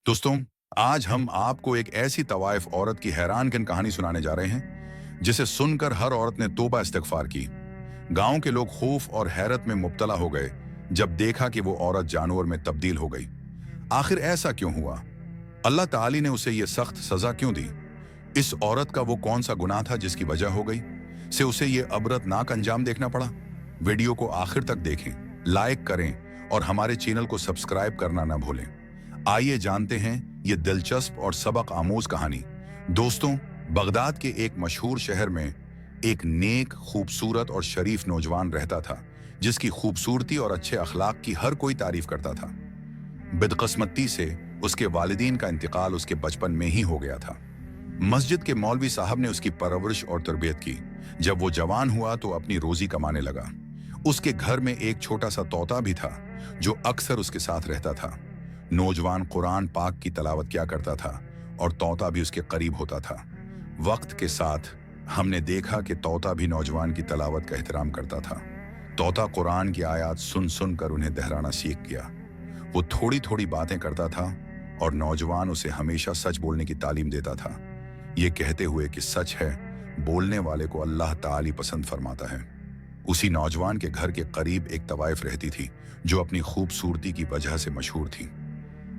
दोस्तों, आज हम आपको एक ऐसी तवाइफ औरत की हैरानकुन कहानी सुनाने जा रहे हैं जिसे सुनकर हर औरत ने तौबा इस्तिगफार की। गांव के लोग खौफ और हैरत में मुब्तला हो गए जब देखा कि वो औरत जानवर में तब्दील हो गई। आखिर ऐसा क्यों हुआ? अल्लाह ताली ने उसे ये सख्त सजा क्यों दी? इस औरत का वो कौन सा गुनाह था जिसकी वजह हो गई से उसे ये अबरतनाक अंजाम देखना पड़ा? वीडियो को आखिर तक देखें, लाइक करें और हमारे चैनल को सब्सक्राइब करना ना भूलें। आइए जानते हैं ये दिलचस्प और सबक आमोज कहानी। दोस्तों, बगदाद के एक मशहूर शहर में एक नेक, खूबसूरत और शरीफ नौजवान रहता था जिसकी खूबसूरती और अच्छे अखलाक की हर कोई तारीफ करता था। बदकिस्मती से उसके वालिदीन का इंतकाल उसके बचपन में ही हो गया था। मस्जिद के मौलवी साहब ने उसकी परवरिश और तरबियत की। जब वो जवान हुआ तो अपनी रोजी कमाने लगा। उसके घर में एक छोटा सा तोता भी था जो अक्सर उसके साथ रहता था। नौजवान कुरान पाक की तलावत किया करता था और तोता भी उसके करीब होता था। वक्त के साथ हमने देखा कि तोता भी नौजवान की तलावत का एहतराम करता था। तोता कुरान की आयत सुन सुन कर उन्हें दोहराना सीख गया। वो थोड़ी थोड़ी बातें करता था और नौजवान उसे हमेशा सच बोलने की तालीम देता था, ये कहते हुए कि सच है, बोलने वाले को अल्लाह ताली पसंद फरमाता है। उसी नौजवान के घर के करीब एक तवाइफ रहती थी जो अपनी खूबसूरती की वजह से मशहूर थी।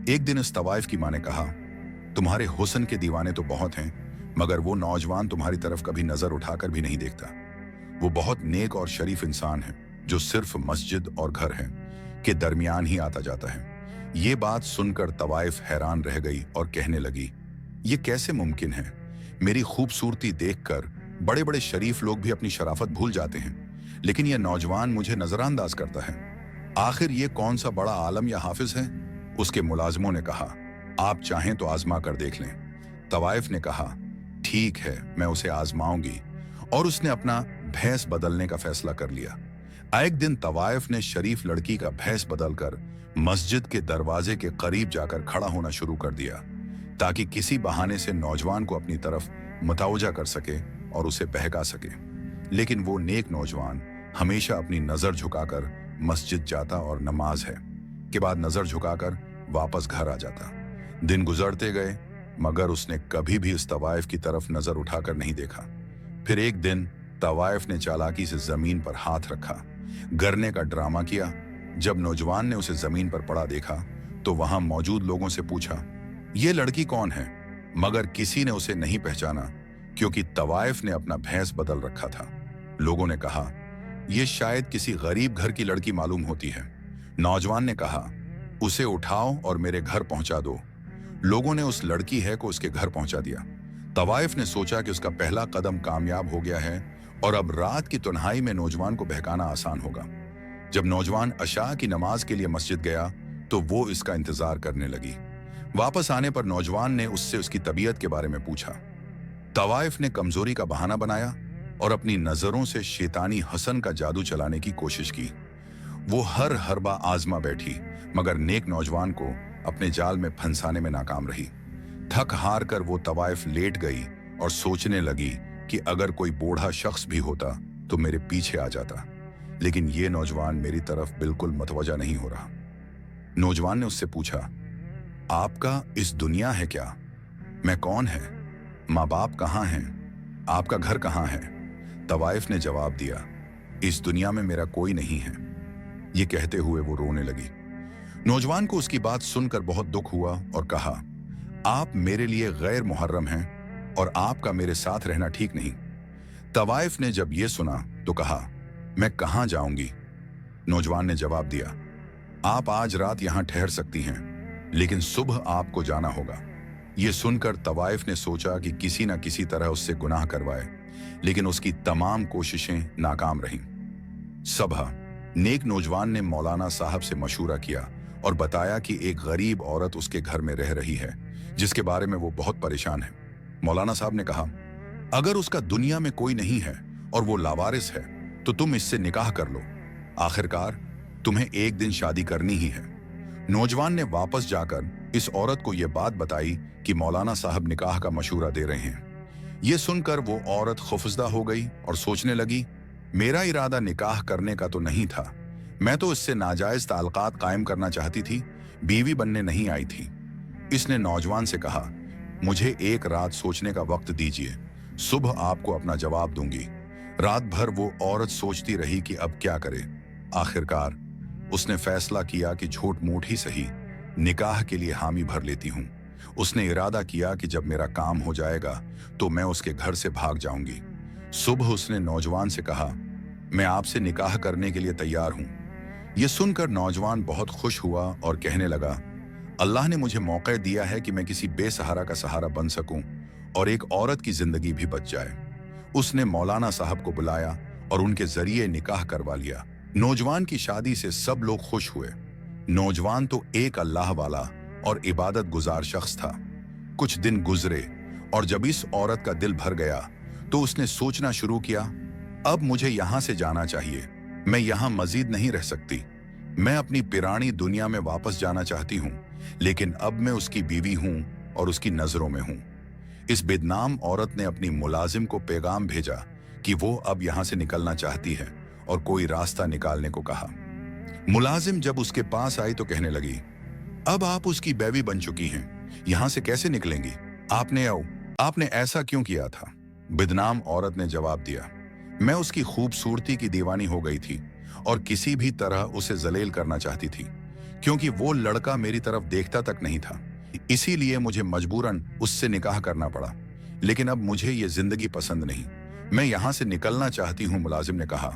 एक दिन इस तवाइफ की मां ने कहा, तुम्हारे हुस्न के दीवाने तो बहुत हैं, मगर वो नौजवान तुम्हारी तरफ कभी नजर उठाकर भी नहीं देखता। वो बहुत नेक और शरीफ इंसान है जो सिर्फ मस्जिद और घर है के दरमियान ही आता जाता है। ये बात सुनकर तवाइफ हैरान रह गई और कहने लगी, ये कैसे मुमकिन है? मेरी खूबसूरती देखकर बड़े बड़े शरीफ लोग भी अपनी शराफत भूल जाते हैं, लेकिन यह नौजवान मुझे नजरअंदाज करता है। आखिर ये कौन सा बड़ा आलम या हाफिज है? उसके मुलाजमों ने कहा, आप चाहें तो आजमा कर देख लें। तवाइफ ने कहा, ठीक है, मैं उसे आजमाऊंगी, और उसने अपना भैंस बदलने का फैसला कर लिया। एक दिन तवाइफ ने शरीफ लड़की का भैंस बदलकर मस्जिद के दरवाजे के करीब जाकर खड़ा होना शुरू कर दिया ताकि किसी बहाने से नौजवान को अपनी तरफ मुतवज्जा कर सके और उसे बहका सके। लेकिन वो नेक नौजवान हमेशा अपनी नजर झुकाकर मस्जिद जाता और नमाज है के बाद नजर झुकाकर वापस घर आ जाता। दिन गुजरते गए मगर उसने कभी भी इस तवाइफ की तरफ नजर उठाकर नहीं देखा। फिर एक दिन तवाइफ ने चालाकी से जमीन पर हाथ रखा, गिरने का ड्रामा किया। जब नौजवान ने उसे जमीन पर पड़ा देखा तो वहां मौजूद लोगों से पूछा, ये लड़की कौन है? मगर किसी ने उसे नहीं पहचाना क्योंकि तवाइफ ने अपना भैंस बदल रखा था। लोगों ने कहा, यह शायद किसी गरीब घर की लड़की मालूम होती है। नौजवान ने कहा, उसे उठाओ और मेरे घर पहुंचा दो। लोगों ने उस लड़की है को उसके घर पहुंचा दिया। तवाइफ ने सोचा कि उसका पहला कदम कामयाब हो गया है और अब रात की तन्हाई में नौजवान को बहकाना आसान होगा। जब नौजवान अशा की नमाज के लिए मस्जिद गया तो वो इसका इंतजार करने लगी। वापस आने पर नौजवान ने उससे उसकी तबीयत के बारे में पूछा। तवाइफ ने कमजोरी का बहाना बनाया और अपनी नजरों से शैतानी हसन का जादू चलाने की कोशिश की। वो हर हरबा आजमा बैठी मगर नेक नौजवान को अपने जाल में फंसाने में नाकाम रही। थक हार कर वो तवाइफ लेट गई और सोचने लगी कि अगर कोई बूढ़ा शख्स भी होता तो मेरे पीछे आ जाता, लेकिन ये नौजवान मेरी तरफ बिल्कुल मतवजा नहीं हो रहा। नौजवान ने उससे पूछा, आपका इस दुनिया है क्या? मैं कौन है? माँ बाप कहाँ हैं? आपका घर कहाँ है? तवाइफ ने जवाब दिया, इस दुनिया में मेरा कोई नहीं है। ये कहते हुए वो रोने लगी। नौजवान को उसकी बात सुनकर बहुत दुख हुआ और कहा, आप मेरे लिए गैर मुहर्रम हैं और आपका मेरे साथ रहना ठीक नहीं। तवाइफ ने जब ये सुना तो कहा, मैं कहाँ जाऊंगी? नौजवान ने जवाब दिया, आप आज रात यहां ठहर सकती हैं, लेकिन सुबह आपको जाना होगा। ये सुनकर तवाइफ ने सोचा कि किसी न किसी तरह उससे गुनाह करवाए, लेकिन उसकी तमाम कोशिशें नाकाम रहीं। सुबह नेक नौजवान ने मौलाना साहब से मशूरा किया और बताया कि एक गरीब औरत उसके घर में रह रही है जिसके बारे में वो बहुत परेशान है। मौलाना साहब ने कहा, अगर उसका दुनिया में कोई नहीं है और वो लावारिस है तो तुम इससे निकाह कर लो। आखिरकार तुम्हें एक दिन शादी करनी ही है। नौजवान ने वापस जाकर इस औरत को यह बात बताई कि मौलाना साहब निकाह का मशूरा दे रहे हैं। ये सुनकर वो औरत खौफजदा हो गई और सोचने लगी, मेरा इरादा निकाह करने का तो नहीं था, मैं तो इससे नाजायज ताल्लुकात कायम करना चाहती थी, बीवी बनने नहीं आई थी। इसने नौजवान से कहा, मुझे एक रात सोचने का वक्त दीजिए, सुबह आपको अपना जवाब दूंगी। रात भर वो औरत सोचती रही कि अब क्या करे। आखिरकार उसने फैसला किया कि झूठ मूठ ही सही, निकाह के लिए हामी भर लेती हूँ। उसने इरादा किया कि जब मेरा काम हो जाएगा तो मैं उसके घर से भाग जाऊंगी। सुबह उसने नौजवान से कहा, मैं आपसे निकाह करने के लिए तैयार हूं। यह सुनकर नौजवान बहुत खुश हुआ और कहने लगा, अल्लाह ने मुझे मौका दिया है कि मैं किसी बेसहारा का सहारा बन सकूं और एक औरत की जिंदगी भी बच जाए। उसने मौलाना साहब को बुलाया और उनके जरिए निकाह करवा लिया। नौजवान की शादी से सब लोग खुश हुए। नौजवान तो एक अल्लाह वाला और इबादत गुजार शख्स था। कुछ दिन गुजरे और जब इस औरत का दिल भर गया तो उसने सोचना शुरू किया, अब मुझे यहां से जाना चाहिए, मैं यहां मजीद नहीं रह सकती। मैं अपनी पुरानी दुनिया में वापस जाना चाहती हूं, लेकिन अब मैं उसकी बीवी हूं और उसकी नजरों में हूं। इस बदनाम औरत ने अपनी मुलाजिम को पैगाम भेजा कि वो अब यहां से निकलना चाहती है और कोई रास्ता निकालने को कहा। मुलाजिम जब उसके पास आई तो कहने लगी, अब आप उसकी बीवी बन चुकी हैं, यहां से कैसे निकलेंगी? आपने ऐसा क्यों किया था? बदनाम औरत ने जवाब दिया, मैं उसकी खूबसूरती की दीवानी हो गई थी और किसी भी तरह उसे जलील करना चाहती थी, क्योंकि वो लड़का मेरी तरफ देखता तक नहीं था। इसीलिए मुझे मजबूरन उससे निकाह करना पड़ा, लेकिन अब मुझे ये जिंदगी पसंद नहीं, मैं यहां से निकलना चाहती हूं। मुलाजिम ने कहा,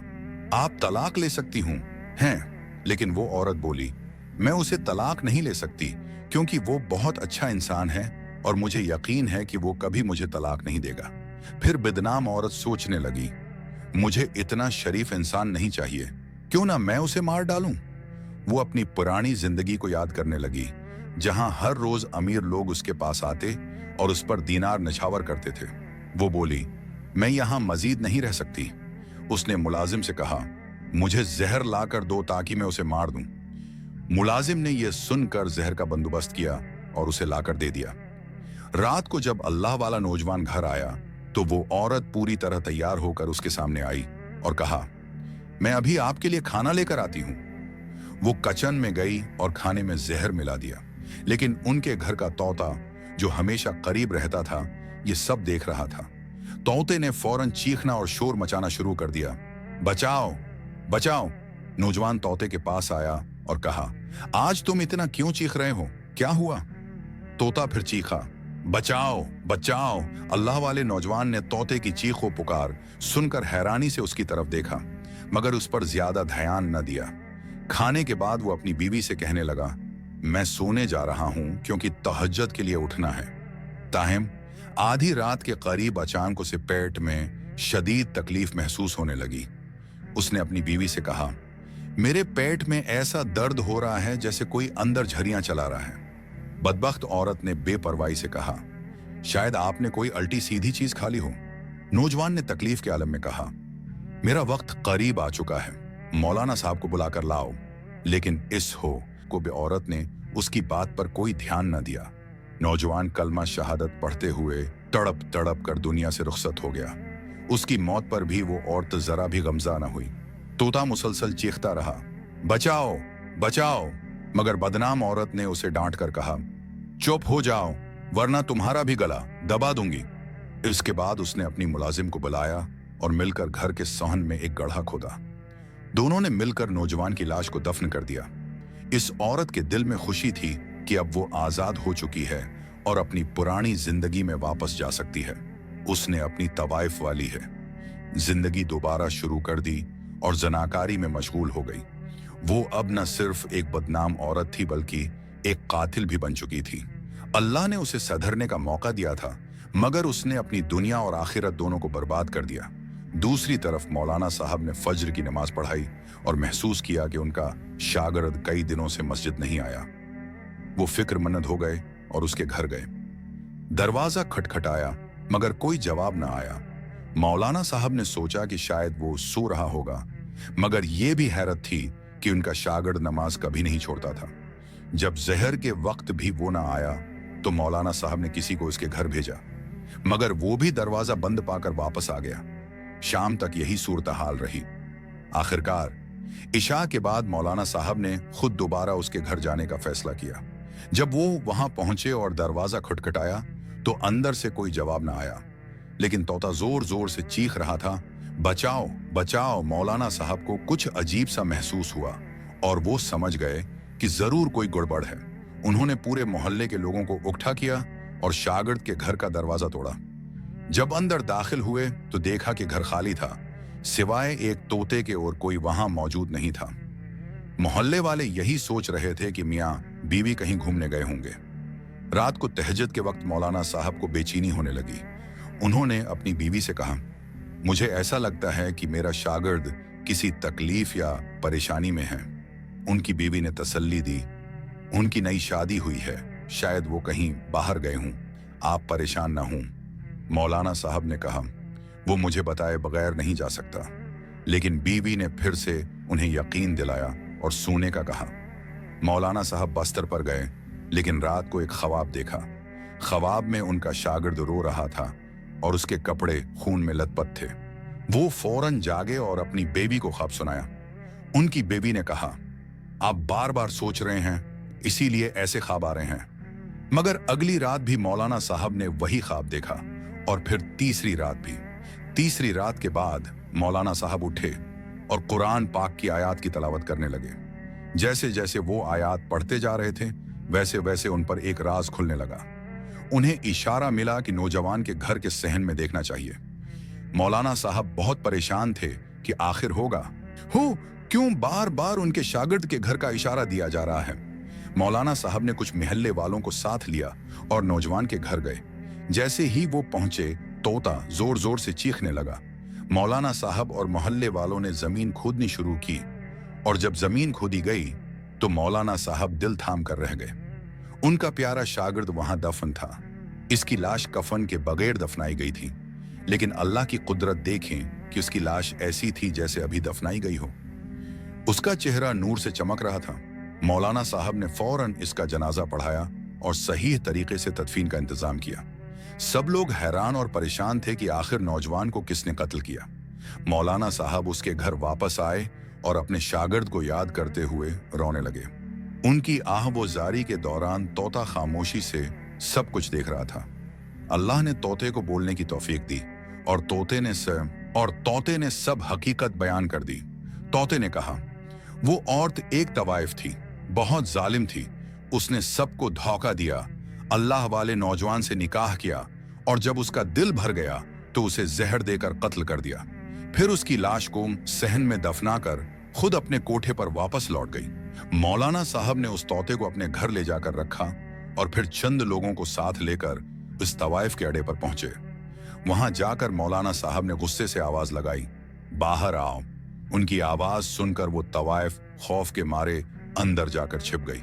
आप तलाक ले सकती हूं हैं, लेकिन वो औरत बोली, मैं उसे तलाक नहीं ले सकती क्योंकि वो बहुत अच्छा इंसान है और मुझे यकीन है कि वो कभी मुझे तलाक नहीं देगा। फिर बदनाम औरत सोचने लगी, मुझे इतना शरीफ इंसान नहीं चाहिए, क्यों ना मैं उसे मार डालूं। वो अपनी पुरानी जिंदगी को याद करने लगी, जहां हर रोज अमीर लोग उसके पास आते और उस पर दीनार निछावर करते थे। वो बोली, मैं यहां मजीद नहीं रह सकती। उसने मुलाजिम से कहा, मुझे जहर लाकर दो ताकि मैं उसे मार दूं। मुलाजिम ने यह सुनकर जहर का बंदोबस्त किया और उसे लाकर दे दिया। रात को जब अल्लाह वाला नौजवान घर आया तो वो औरत पूरी तरह तैयार होकर उसके सामने आई और कहा, मैं अभी आपके लिए खाना लेकर आती हूं। वो किचन में गई और खाने में जहर मिला दिया, लेकिन उनके घर का तोता जो हमेशा करीब रहता था ये सब देख रहा था। तोते ने फौरन चीखना और शोर मचाना शुरू कर दिया, बचाओ बचाओ। नौजवान तोते के पास आया और कहा, आज तुम इतना क्यों चीख रहे हो, क्या हुआ? तोता फिर चीखा, बचाओ बचाओ। अल्लाह वाले नौजवान ने तोते की चीखों पुकार सुनकर हैरानी से उसकी तरफ देखा, मगर उस पर ज्यादा ध्यान न दिया। खाने के बाद वो अपनी बीवी से कहने लगा, मैं सोने जा रहा हूं क्योंकि तहज्जुद के लिए उठना है। ताहिम आधी रात के करीब अचानक उसे पेट में शदीद तकलीफ महसूस होने लगी। उसने अपनी बीवी से कहा, मेरे पेट में ऐसा दर्द हो रहा है जैसे कोई अंदर झरियां चला रहा है। बदबख्त औरत ने बेपरवाही से कहा, शायद आपने कोई उल्टी सीधी चीज खा ली हो। नौजवान ने तकलीफ के आलम में कहा, मेरा वक्त करीब आ चुका है, मौलाना साहब को बुलाकर लाओ। लेकिन इस हो को भी औरत ने उसकी बात पर कोई ध्यान न दिया। नौजवान कलमा शहादत पढ़ते हुए तड़प तड़प कर दुनिया से रुखसत हो गया। उसकी मौत पर भी वो औरत जरा भी गमजा न हुई। तोता मुसलसल चीखता रहा, बचाओ बचाओ, मगर बदनाम औरत ने उसे डांट कर कहा, चुप हो जाओ वरना तुम्हारा भी गला दबा दूंगी। इसके बाद उसने अपनी मुलाजिम को बुलाया और मिलकर घर के सहन में एक गड्ढा खोदा। दोनों ने मिलकर नौजवान की लाश को दफन कर दिया। इस औरत के दिल में खुशी थी कि अब वो आजाद हो चुकी है और अपनी पुरानी जिंदगी में वापस जा सकती है। उसने अपनी तवाइफ वाली है जिंदगी दोबारा शुरू कर दी और जनाकारी में मशगूल हो गई। वो अब न सिर्फ एक बदनाम औरत थी बल्कि एक कातिल भी बन चुकी थी। अल्लाह ने उसे सधरने का मौका दिया था, मगर उसने अपनी दुनिया और आखिरत दोनों को बर्बाद कर दिया। दूसरी तरफ मौलाना साहब ने फज्र की नमाज पढ़ाई और महसूस किया कि उनका शागिर्द कई दिनों से मस्जिद नहीं आया। वो फिक्रमंद हो गए और उसके घर गए। दरवाजा खटखटाया मगर कोई जवाब न आया। मौलाना साहब ने सोचा कि शायद वो सो रहा होगा, मगर ये भी हैरत थी कि उनका शागिर्द नमाज कभी नहीं छोड़ता था। जब जहर के वक्त भी वो ना आया तो मौलाना साहब ने किसी को उसके घर भेजा, मगर वो भी दरवाजा बंद पाकर वापस आ गया। शाम तक यही सूरत हाल रही। आखिरकार इशा के बाद मौलाना साहब ने खुद दोबारा उसके घर जाने का फैसला किया, जब वो वहां पहुंचे और दरवाजा खटखटाया तो अंदर से कोई जवाब ना आया, लेकिन तोता जोर जोर से चीख रहा था, बचाओ बचाओ। मौलाना साहब को कुछ अजीब सा महसूस हुआ और वो समझ गए कि जरूर कोई गड़बड़ है। उन्होंने पूरे मोहल्ले के लोगों को इकट्ठा किया और शागिर्द के घर का दरवाजा तोड़ा। जब अंदर दाखिल हुए तो देखा कि घर खाली था, सिवाय एक तोते के और कोई वहां मौजूद नहीं था। मोहल्ले वाले यही सोच रहे थे कि मियाँ बीवी कहीं घूमने गए होंगे। रात को तहज्जुद के वक्त मौलाना साहब को बेचैनी होने लगी। उन्होंने अपनी बीवी से कहा, मुझे ऐसा लगता है कि मेरा शागिर्द किसी तकलीफ या परेशानी में है। उनकी बीवी ने तसल्ली दी, उनकी नई शादी हुई है, शायद वो कहीं बाहर गए हों, आप परेशान ना हों। मौलाना साहब ने कहा, वो मुझे बताए बगैर नहीं जा सकता। लेकिन बीवी ने फिर से उन्हें यकीन दिलाया और सोने का कहा। मौलाना साहब बस्तर पर गए, लेकिन रात को एक ख्वाब देखा। ख्वाब में उनका शागिर्द रो रहा था और उसके कपड़े खून में लथपथ थे। वो फौरन जागे और अपनी बेबी को ख्वाब सुनाया। उनकी बेबी ने कहा, आप बार बार सोच रहे हैं, इसीलिए ऐसे ख्वाब आ रहे हैं। मगर अगली रात भी मौलाना साहब ने वही ख्वाब देखा और फिर तीसरी रात भी। तीसरी रात के बाद मौलाना साहब उठे और कुरान पाक की आयत की तलावत करने लगे। जैसे जैसे वो आयत पढ़ते जा रहे थे, वैसे वैसे उन पर एक राज खुलने लगा। उन्हें इशारा मिला कि नौजवान के घर के सहन में देखना चाहिए। मौलाना साहब बहुत परेशान थे कि आखिर होगा क्यों बार बार उनके शागिर्द के घर का इशारा दिया जा रहा है। मौलाना साहब ने कुछ मोहल्ले वालों को साथ लिया और नौजवान के घर गए। जैसे ही वो पहुंचे, तोता जोर जोर से चीखने लगा। मौलाना साहब और मोहल्ले वालों ने जमीन खोदनी शुरू की और जब जमीन खोदी गई तो मौलाना साहब दिल थाम कर रह गए। उनका प्यारा शागिर्द वहां दफन था। इसकी लाश कफन के बगैर दफनाई गई थी, लेकिन अल्लाह की कुदरत देखें कि उसकी लाश ऐसी थी जैसे अभी दफनाई गई हो। उसका चेहरा नूर से चमक रहा था। मौलाना साहब ने फौरन इसका जनाजा पढ़ाया और सही तरीके से तदफीन का इंतजाम किया। सब लोग हैरान और परेशान थे कि आखिर नौजवान को किसने कत्ल किया। मौलाना साहब उसके घर वापस आए और अपने शागिर्द को याद करते हुए रोने लगे। उनकी आह-वो-जारी के दौरान तोता खामोशी से सब कुछ देख रहा था। अल्लाह ने तोते को बोलने की तौफीक दी और तोते ने सब हकीकत बयान कर दी। तोते ने कहा, वो औरत एक तवाइफ थी, बहुत जालिम थी। उसने सबको धोखा दिया, अल्लाह वाले नौजवान से निकाह किया और जब उसका दिल भर गया तो उसे जहर देकर कत्ल कर दिया। फिर उसकी लाश को सहन में दफनाकर खुद अपने कोठे पर वापस लौट गई। मौलाना साहब ने उस तोते को अपने घर ले जाकर रखा और फिर चंद लोगों को साथ लेकर इस तवाइफ के अड्डे पर पहुंचे। वहां जाकर मौलाना साहब ने गुस्से से आवाज लगाई, बाहर आओ। उनकी आवाज सुनकर वो तवाइफ खौफ के मारे अंदर जाकर छिप गई।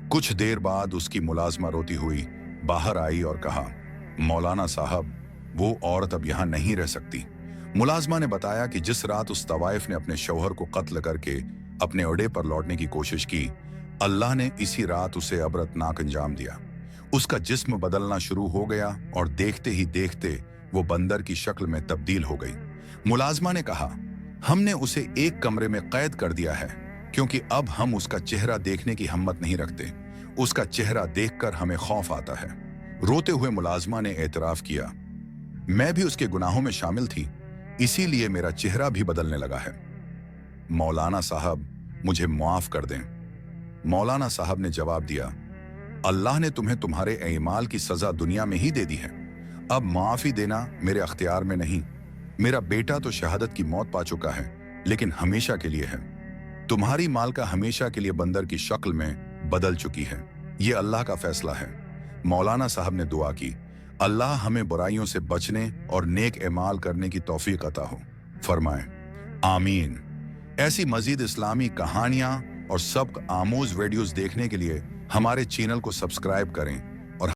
कुछ देर बाद उसकी मुलाजमा रोती हुई बाहर आई और कहा, मौलाना साहब, वो औरत अब यहाँ नहीं रह सकती। मुलाजमा ने बताया कि जिस रात उस तवाइफ ने अपने शौहर को कत्ल करके अपने अड्डे पर लौटने की कोशिश की, अल्लाह ने इसी रात उसे अबरतनाक अंजाम दिया। उसका जिस्म बदलना शुरू हो गया और देखते ही देखते वो बंदर की शक्ल में तब्दील हो गई। मुलाजमा ने कहा, हमने उसे एक कमरे में कैद कर दिया है क्योंकि अब हम उसका चेहरा देखने की हिम्मत नहीं रखते। उसका चेहरा देखकर हमें खौफ आता है। रोते हुए मुलाजमा ने एतराफ किया, मैं भी उसके गुनाहों में शामिल थी, इसीलिए मेरा चेहरा भी बदलने लगा है। मौलाना साहब, मुझे माफ कर दें। मौलाना साहब ने जवाब दिया, अल्लाह ने तुम्हें तुम्हारे एमाल की सजा दुनिया में ही दे दी है। अब माफी देना मेरे अख्तियार में नहीं। मेरा बेटा तो शहादत की मौत पा चुका है, लेकिन हमेशा के लिए है। तुम्हारी माल का हमेशा के लिए बंदर की शक्ल में बदल चुकी है। ये अल्लाह का फैसला है। मौलाना साहब ने दुआ की, अल्लाह हमें बुराइयों से बचने और नेक एमाल करने की तौफीक अता हो। फरमाएं, आमीन। ऐसी मजीद इस्लामी कहानियां और सबक आमोज वीडियोस देखने के लिए हमारे चैनल को सब्सक्राइब करें